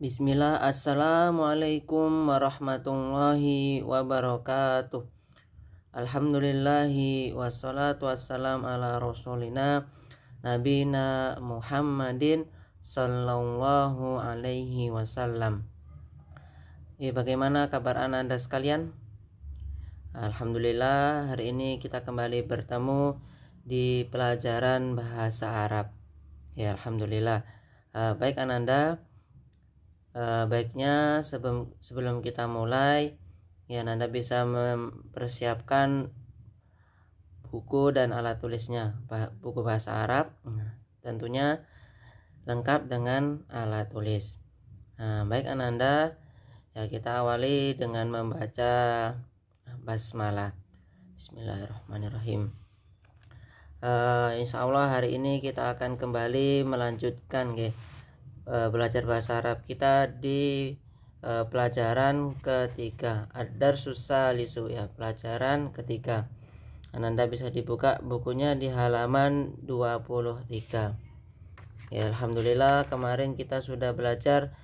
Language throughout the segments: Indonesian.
Bismillah, Assalamualaikum warahmatullahi wabarakatuh. Alhamdulillahi wassalatu wassalam ala rasulina Nabina Muhammadin sallallahu alaihi wasallam. Bagaimana kabar Anda sekalian? Alhamdulillah, hari ini kita kembali bertemu di pelajaran bahasa Arab. Alhamdulillah. Baik Ananda, baiknya sebelum kita mulai, Anda bisa mempersiapkan buku dan alat tulisnya. Buku bahasa Arab tentunya lengkap dengan alat tulis. Baik Ananda, kita awali dengan membaca basmalah. Bismillahirrahmanirrahim. Insya Allah hari ini kita akan kembali melanjutkan belajar bahasa Arab kita di pelajaran ketiga, ad-darsus salisu, pelajaran ketiga. Anda bisa dibuka bukunya di halaman 23. Alhamdulillah, kemarin kita sudah belajar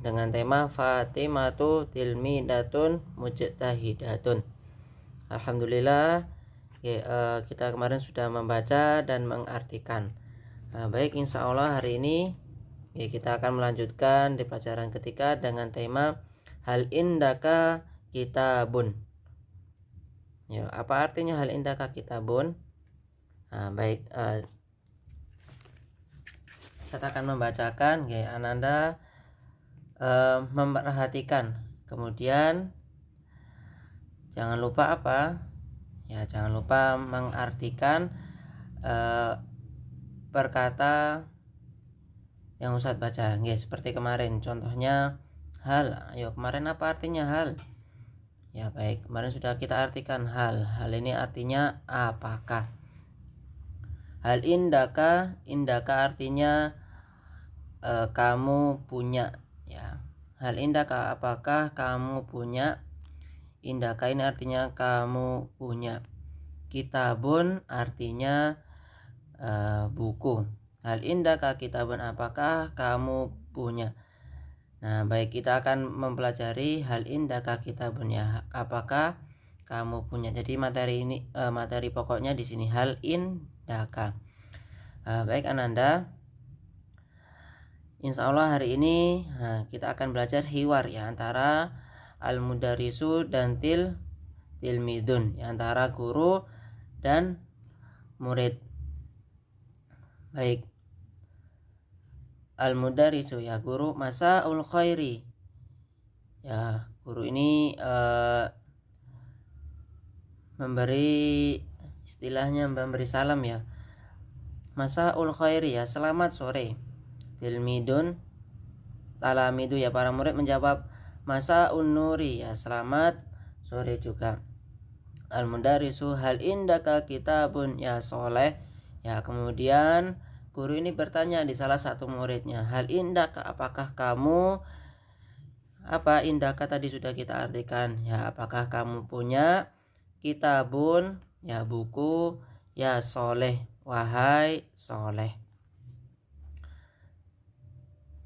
dengan tema Fatimatu tilmidatun mujtahidatun. Alhamdulillah, kita kemarin sudah membaca dan mengartikan. Baik, insya Allah hari ini kita akan melanjutkan di pelajaran ketiga dengan tema hal indaka kitabun. Apa artinya hal indaka kitabun? Baik, kita akan membacakan. Ananda memperhatikan, kemudian jangan lupa apa? Jangan lupa mengartikan perkata yang Ustadz baca, seperti kemarin. Contohnya hal. Kemarin apa artinya hal? Baik, kemarin sudah kita artikan hal. Hal ini artinya apakah. Hal indaka artinya kamu punya. Hal indaka, apakah kamu punya? Indaka ini artinya kamu punya. Kitabun artinya buku. Hal indaka kitabun, apakah kamu punya? Baik, kita akan mempelajari hal indaka kitabun, apakah kamu punya. Jadi materi pokoknya di sini hal indaka. Baik Ananda, insya Allah hari ini kita akan belajar hiwar antara al-mudarisu dan tilmidun, antara guru dan murid. Baik, al-mudarisu, guru. Masaul khairi, guru ini memberi, istilahnya memberi salam, Masaul khairi, selamat sore. Tilmidun, talamidu, para murid menjawab masaun nuri, selamat sore juga. Al-mudarisu, hal indaka kitabun soleh. Kemudian guru ini bertanya di salah satu muridnya, hal indaka, apakah kamu, apa indaka tadi sudah kita artikan, apakah kamu punya? Kitabun, buku, soleh, wahai soleh.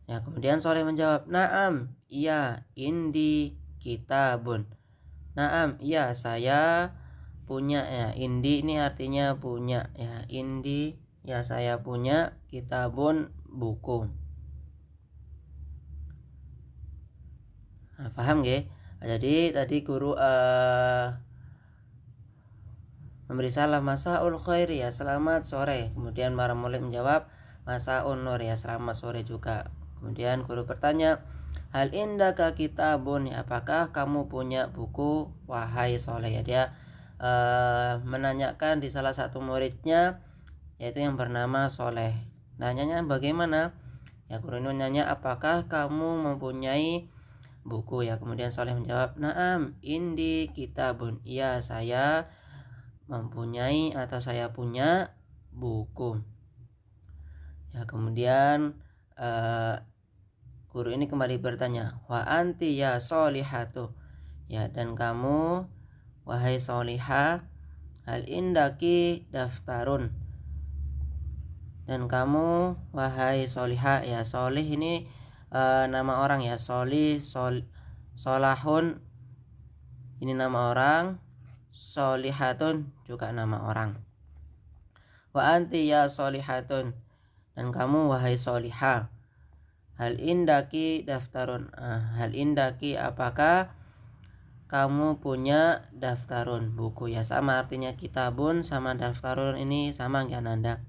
Kemudian soleh menjawab, naam, iya, indi kitabun. Naam, iya, saya punya. Indi ini artinya punya, indi, saya punya. Kitabun, buku. Paham Jadi tadi guru memberi salam, masaul khairi, selamat sore. Kemudian para murid menjawab masaun nur, selamat sore juga. Kemudian guru bertanya, hal indaka kitabun, apakah kamu punya buku, wahai soleh. Dia menanyakan di salah satu muridnya, yaitu yang bernama Soleh. Nanyanya bagaimana? Guru ini nanya, apakah kamu mempunyai buku? Kemudian Soleh menjawab, naam, indi kitabun, iya, saya mempunyai atau saya punya buku. Kemudian guru ini kembali bertanya, wa anti ya solihatu, dan kamu, wahai solihah, hal indaki daftarun, Dan kamu wahai Solihah, ya Solih ini nama orang ya, Solahun ini nama orang, Solihatun juga nama orang. Wa anti ya Solihatun, dan kamu wahai Solihah. Hal indaki daftarun, hal indaki apakah kamu punya daftarun, buku? Ya sama artinya, kitabun sama daftarun ini sama nggak Ananda?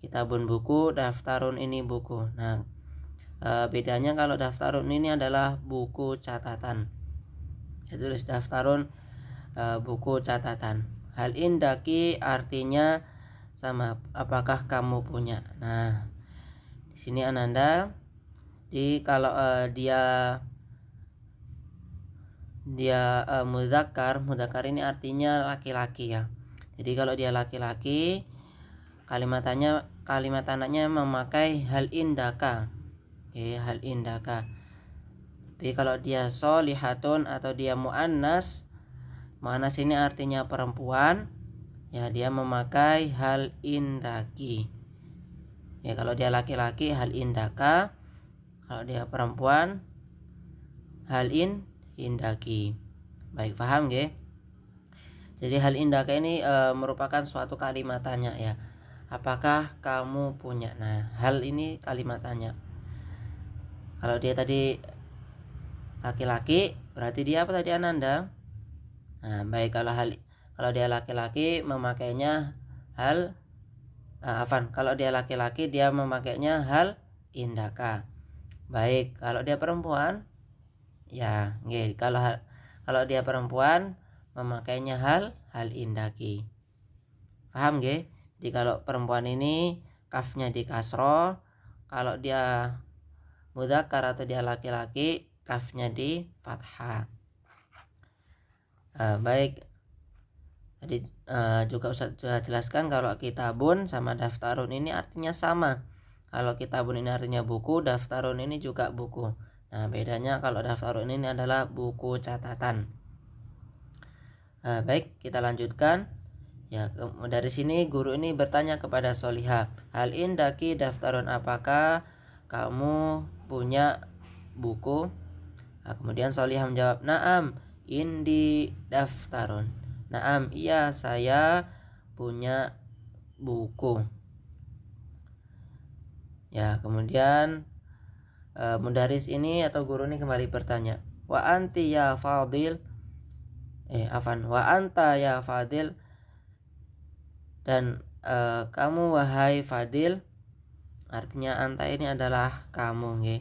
Kitabun buku, daftarun ini buku. Nah bedanya kalau daftarun ini adalah buku catatan, ya tulis daftarun buku catatan. Hal indaki artinya sama, apakah kamu punya. Nah di sini Ananda kalau dia mudzakkar ini artinya laki-laki ya. Jadi kalau dia laki-laki, kalimat anaknya memakai hal indaka. Oke, hal indaka. Tapi kalau dia solihatun atau dia muannas ini artinya perempuan, ya dia memakai hal indaki. Ya kalau dia laki-laki hal indaka, kalau dia perempuan hal indaki. Baik, paham nggih? Jadi hal indaka ini merupakan suatu kalimat tanya ya. Apakah kamu punya? Nah, hal ini kalimat tanya. Kalau dia tadi laki-laki, berarti dia apa tadi Ananda? Nah, baik, kalau dia laki-laki memakainya hal kalau dia laki-laki dia memakainya hal indaka. Baik, kalau dia perempuan ya, nggih, kalau dia perempuan memakainya hal indaki. Paham nggih? Jadi kalau perempuan ini kafnya di kasro, kalau dia mudzakkar atau dia laki-laki kafnya di fathah. Baik, jadi juga Ustaz sudah jelaskan kalau kitabun sama daftarun ini artinya sama. Kalau kitabun ini artinya buku, daftarun ini juga buku. Nah bedanya kalau daftarun ini adalah buku catatan. Baik, kita lanjutkan. Ya, dari sini guru ini bertanya kepada Solihah, hal indaki daftarun, apakah kamu punya buku? Nah, kemudian Solihah menjawab, naam indi daftarun. Naam, iya saya punya buku. Ya, kemudian mudaris ini atau guru ini kembali bertanya, wa anti ya Fadil, wa anta ya Fadil, dan kamu wahai Fadil. Artinya anta ini adalah kamu nggih.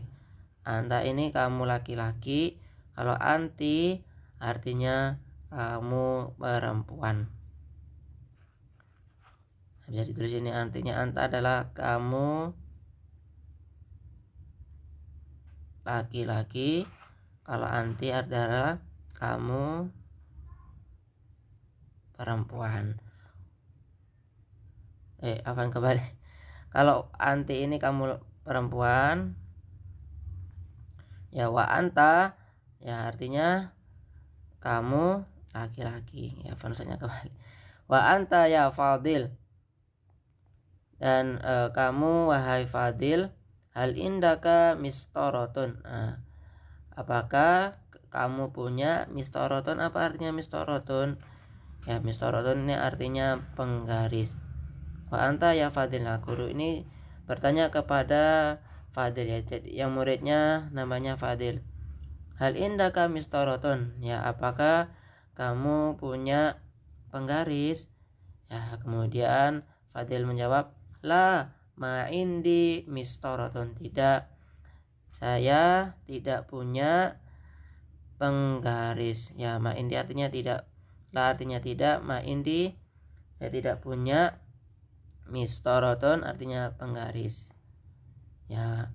Anta ini kamu laki-laki, kalau anti artinya kamu perempuan. Bisa ditulis ini, artinya anta adalah kamu laki-laki, kalau anti adalah kamu perempuan. Kembali. Kalau anti ini kamu perempuan, ya wa anta ya artinya kamu laki-laki. Ya fansanya kembali. Wa anta ya Fadil, dan kamu wahai Fadil, hal indaka mistorotun. Apakah kamu punya mistorotun? Apa artinya mistorotun? Ya mistorotun ini artinya penggaris. Wa anta ya Fadil. Nah, guru ini bertanya kepada Fadil ya, jadi yang muridnya namanya Fadil. Hal indaka mistorotun, ya apakah kamu punya penggaris? Ya kemudian Fadil menjawab, la ma indi mistorotun, tidak, saya tidak punya penggaris. Ya ma indi artinya tidak, la artinya tidak, ma indi saya tidak punya, mistoroton artinya penggaris. Ya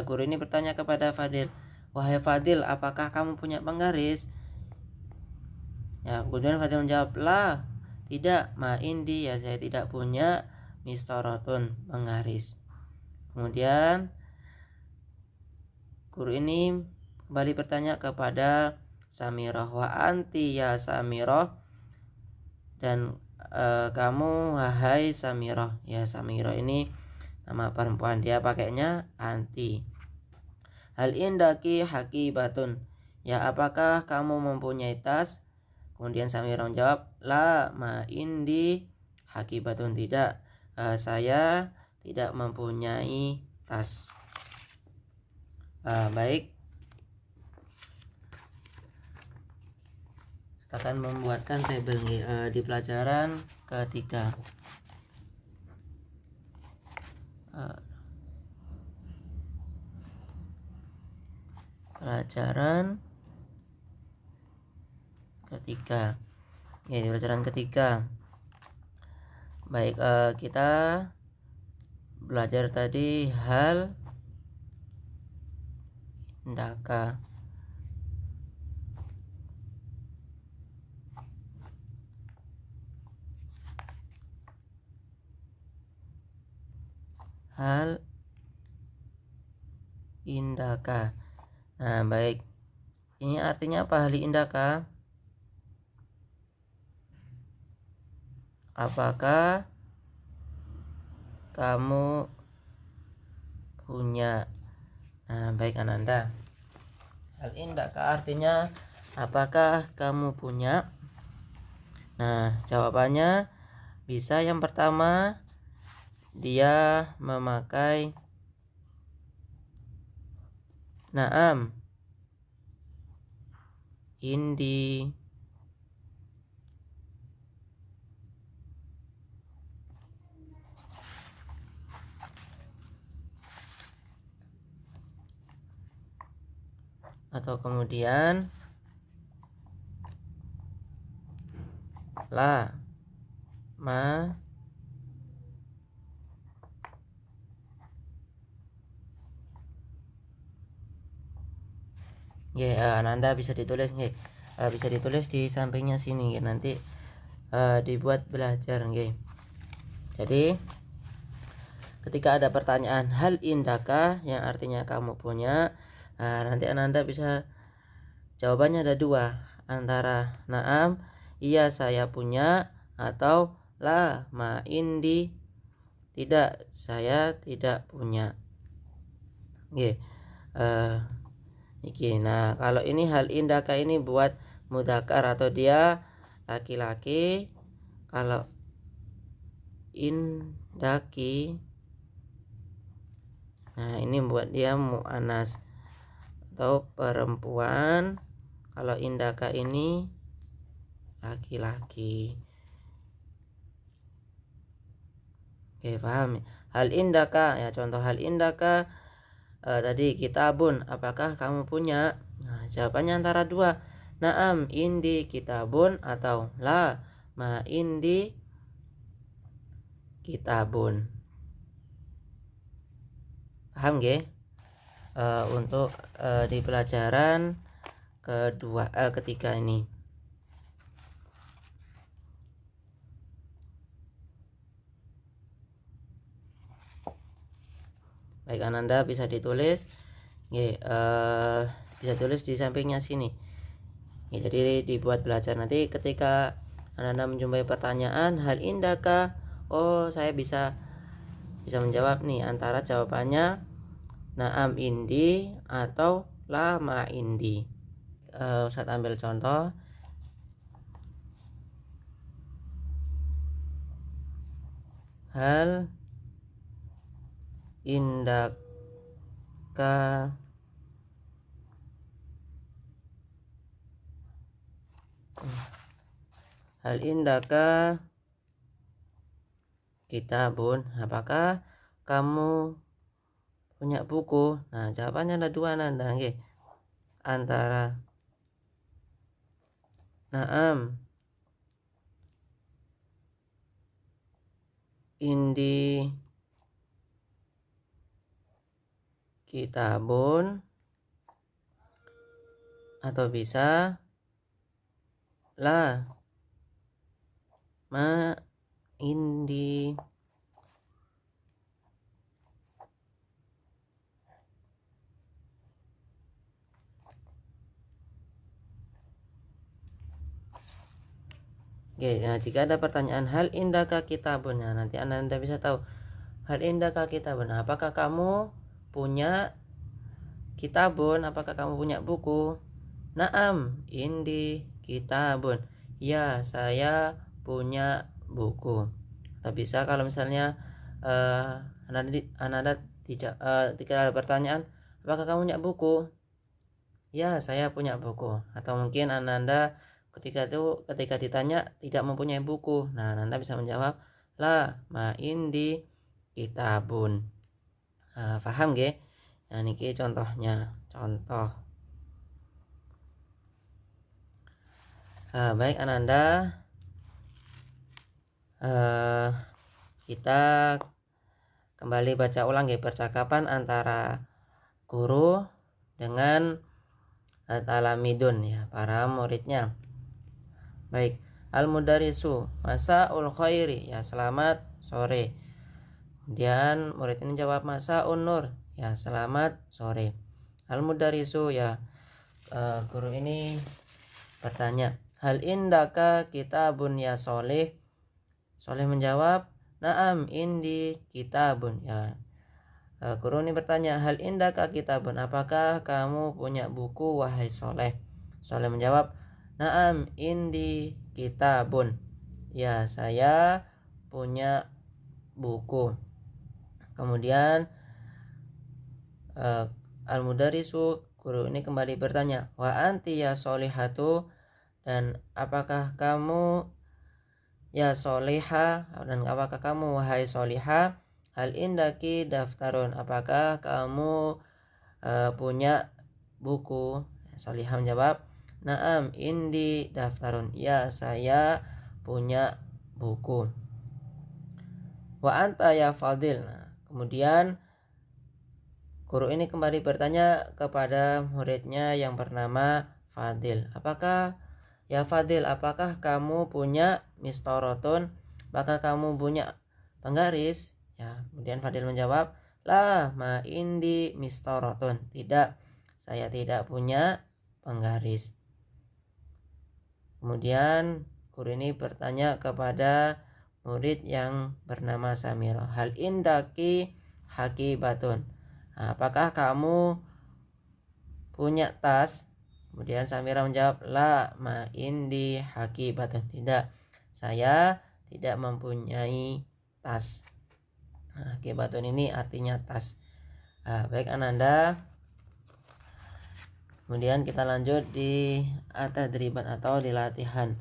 guru ini bertanya kepada Fadil, wahai Fadil, apakah kamu punya penggaris? Ya kemudian Fadil menjawab, lah tidak, ma indi, ya saya tidak punya mistoroton penggaris. Kemudian guru ini kembali bertanya kepada Samirah, wa anti ya Samirah, dan kamu wahai Samirah. Ya, Samirah ini nama perempuan, dia pakainya anti. Hal indaki hakibatun. Ya, apakah kamu mempunyai tas? Kemudian Samirah menjawab, la ma indi hakibatun, tidak. Saya tidak mempunyai tas. Baik, kita akan membuatkan tabel di pelajaran ketiga. Pelajaran ketiga. Ya, di pelajaran ketiga. Baik, kita belajar tadi hal indaka. Hal indaka. Nah, baik. Ini artinya apa hal indaka? Apakah kamu punya? Nah, baik Ananda. Hal indaka artinya apakah kamu punya? Nah, jawabannya bisa yang pertama, dia memakai na'am, indi, atau kemudian la ma ya. Ananda bisa ditulis bisa ditulis di sampingnya sini ya, nanti dibuat belajar nggih. Jadi ketika ada pertanyaan hal indaka yang artinya kamu punya, nanti Ananda bisa jawabannya ada dua, antara na'am, iya saya punya, atau la ma indi, tidak, saya tidak punya. Nggih. Nah, kalau ini hal indaka ini buat mudzakkar atau dia laki-laki. Kalau indaki, nah ini buat dia mu'anas atau perempuan. Kalau indaka ini laki-laki. Oke, paham? Hal indaka ya, contoh hal indaka tadi kitabun, apakah kamu punya? Nah, jawabannya antara dua, na'am indi kitabun, atau la ma indi kitabun. Paham nggih? Untuk di pelajaran ketiga ini. Baik Ananda bisa ditulis, bisa tulis di sampingnya sini. Jadi dibuat belajar, nanti ketika Ananda menjumpai pertanyaan hal indaka, oh saya bisa menjawab nih, antara jawabannya na'am indi atau la ma indi. Ustadz ambil contoh. Hal indaka kitabun, apakah kamu punya buku? Nah, jawabannya ada dua Nanda nggih. Antara na'am indi kitabun, atau bisa la ma indi Oke, nah jika ada pertanyaan hal indaka kitabun, nah, nanti Anda bisa tahu hal indaka kitabun. Apakah kamu punya kitabun? Apakah kamu punya buku? Naam, indi kitabun. Ya, saya punya buku. Atau bisa kalau misalnya Anda tidak tidak ada pertanyaan, apakah kamu punya buku? Ya, saya punya buku. Atau mungkin Anda ketika ditanya tidak mempunyai buku. Nah, Anda bisa menjawab la ma indi kitabun. Paham nggih? Nah, niki contohnya. Contoh. Baik Ananda, kita kembali baca ulang ya percakapan antara guru dengan talamidun ya, para muridnya. Baik, al-mudarisu masaul khairi ya, selamat sore. Kemudian murid ini jawab masaun nur ya, selamat sore. Al-mudarisu ya, guru ini bertanya, hal indaka kitabun ya soleh? Soleh menjawab, naam indi kitabun ya. Guru ini bertanya, hal indaka kitabun, apakah kamu punya buku wahai Soleh? Soleh menjawab, naam indi kitabun ya, saya punya buku. Kemudian al-mudarisu, guru ini kembali bertanya, wa anti ya solihatu, dan apakah kamu ya soliha, dan apakah kamu wahai soliha, hal indaki daftarun, apakah kamu punya buku? Soliha menjawab, naam indi daftarun, ya saya punya buku. Wa anta ya Fadil. Nah, kemudian guru ini kembali bertanya kepada muridnya yang bernama Fadil, apakah ya Fadil, apakah kamu punya mistorotun? Apakah kamu punya penggaris? Ya, kemudian Fadil menjawab, lah ma indi mistorotun. Tidak, saya tidak punya penggaris. Kemudian guru ini bertanya kepada murid yang bernama Samira, hal indaki hakibatun. Nah, apakah kamu punya tas? Kemudian Samira menjawab, la ma indi hakibatun. Tidak, saya tidak mempunyai tas. Nah, hakibatun ini artinya tas. Baik Ananda. Kemudian kita lanjut di at-tadriban atau di latihan.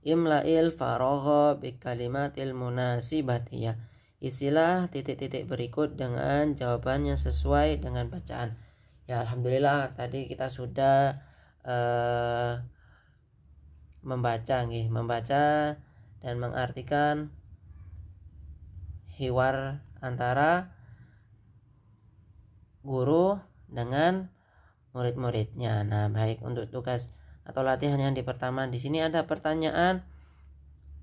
Imla'il faragha bi kalimatil munasibatiyah. Isilah titik-titik berikut dengan jawaban yang sesuai dengan bacaan. Ya, alhamdulillah tadi kita sudah membaca dan mengartikan hiwar antara guru dengan murid-muridnya. Nah, baik, untuk tugas atau latihan yang pertama di sini ada pertanyaan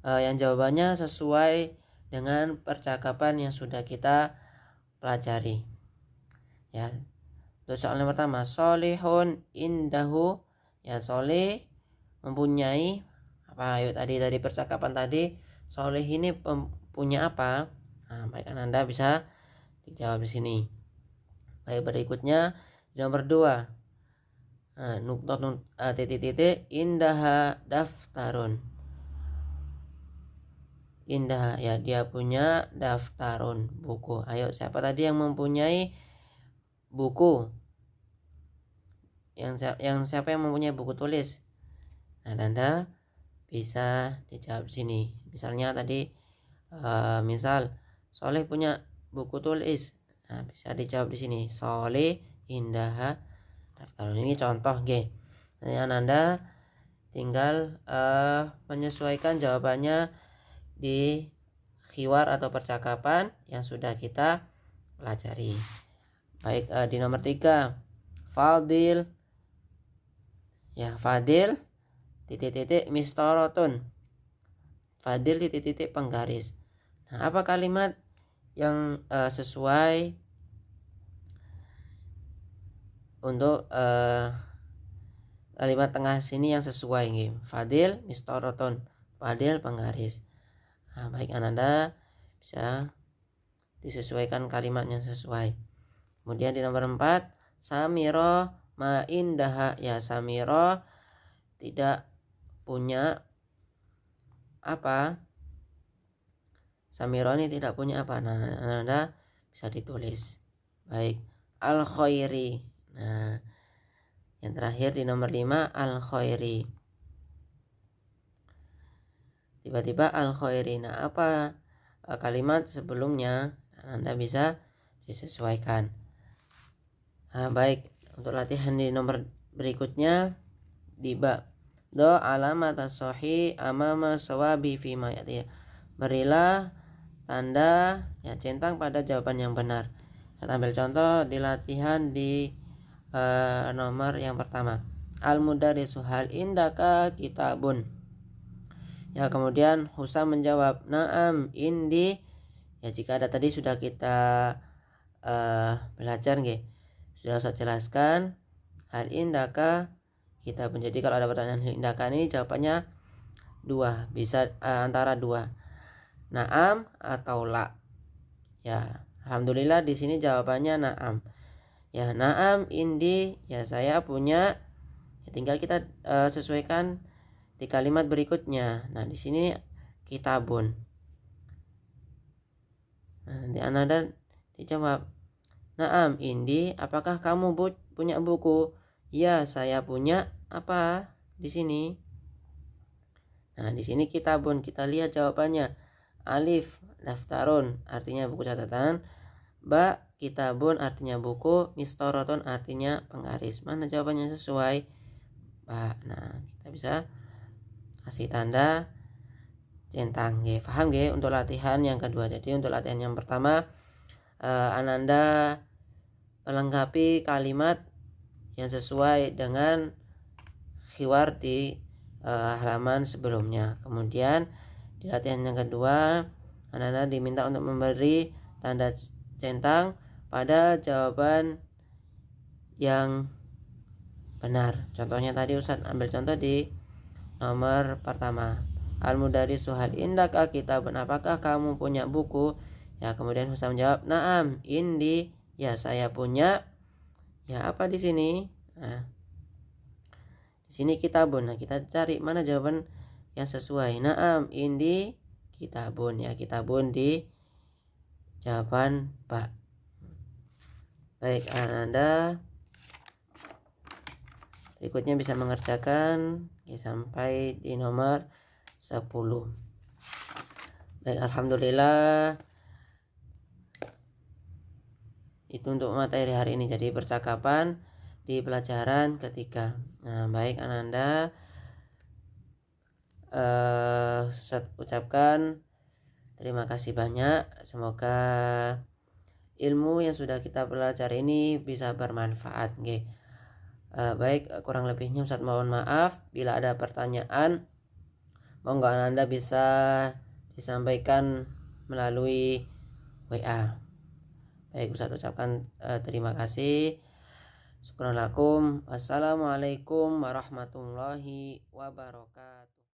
yang jawabannya sesuai dengan percakapan yang sudah kita pelajari. Ya. Untuk soal yang pertama, solihun indahu ya, soleh mempunyai apa? Ayo dari percakapan tadi, soleh ini punya apa? Nah, baik Anda bisa dijawab di sini. Baik, berikutnya nomor 2. Nah, titik-titik indaha daftarun. Indah ya, dia punya daftarun, buku. Ayo, siapa tadi yang mempunyai buku? Yang siapa yang mempunyai buku tulis? Nah, Anda bisa dijawab sini. Misalnya tadi misal Soleh punya buku tulis. Nah, bisa dijawab di sini. Soleh indaha daftarun. Ini contoh G. Dan Anda tinggal menyesuaikan jawabannya di khiwar atau percakapan yang sudah kita pelajari. Baik, di nomor 3, Fadil ya, Fadil titik-titik mistorotun. Fadil titik-titik penggaris. Nah, apa kalimat yang sesuai untuk kalimat tengah sini yang sesuai nih? Fadil mistorotun. fadil penggaris. Nah, baik Ananda bisa disesuaikan kalimatnya sesuai. Kemudian di nomor 4, Samiro ma indaha, ya Samiro tidak punya apa? Samiro ini tidak punya apa? Nah, Anda bisa ditulis. Baik, al khairi. Nah, yang terakhir di nomor 5, al khairi. Tiba-tiba al khairi. Nah, apa kalimat sebelumnya? Anda bisa disesuaikan. Nah, baik, untuk latihan di nomor berikutnya di bab do alamat as-sahih amama sawabi fi ma yati. Berilah tanda ya centang pada jawaban yang benar. Kita ambil contoh di latihan di nomor yang pertama. Al mudarrisu hal indaka kitabun. Ya, kemudian Husam menjawab, "Na'am, indi." Ya, jika ada tadi sudah kita belajar nggih. Sudah saya jelaskan hal indaka kitabun. Jadi kalau ada pertanyaan hal indaka ini jawabannya dua, bisa antara dua. Na'am atau la. Ya, alhamdulillah di sini jawabannya na'am. Ya, na'am indi, ya saya punya. Ya, tinggal kita sesuaikan di kalimat berikutnya. Nah, di sini kitabun. Nah, di Ananda dijawab, na'am indi, apakah kamu punya buku? Ya, saya punya apa di sini? Nah, di sini kitabun, kita lihat jawabannya. Alif daftarun artinya buku catatan, ba kitabun artinya buku, mistorotun artinya penggaris. Mana jawabannya sesuai? Ba. Nah, kita bisa kasih tanda centang. Nggih, paham nggih untuk latihan yang kedua. Jadi untuk latihan yang pertama Ananda melengkapi kalimat yang sesuai dengan khiwar di halaman sebelumnya. Kemudian di latihan yang kedua, Ananda diminta untuk memberi tanda centang pada jawaban yang benar. Contohnya tadi Ustadz ambil contoh di nomor pertama. Al-mudarrisu hal indaka kitabun, apakah kamu punya buku? Ya, kemudian Husam menjawab, na'am, indi, ya saya punya. Ya, apa di sini? Nah, di sini kitabun. Nah, kita cari mana jawaban yang sesuai. Na'am, indi, kitabun. Ya, kitabun di jawaban ba. Baik, Anda berikutnya bisa mengerjakan sampai di nomor 10. Baik, alhamdulillah itu untuk materi hari ini. Jadi percakapan di pelajaran ketiga. Nah, baik Ananda saya ucapkan terima kasih banyak. Semoga ilmu yang sudah kita pelajari ini bisa bermanfaat. Nggih. Baik, kurang lebihnya Ustaz mohon maaf. Bila ada pertanyaan, monggo Ananda bisa disampaikan melalui WA. Baik, Ustaz ucapkan terima kasih. Syukran lakum. Wassalamualaikum warahmatullahi wabarakatuh.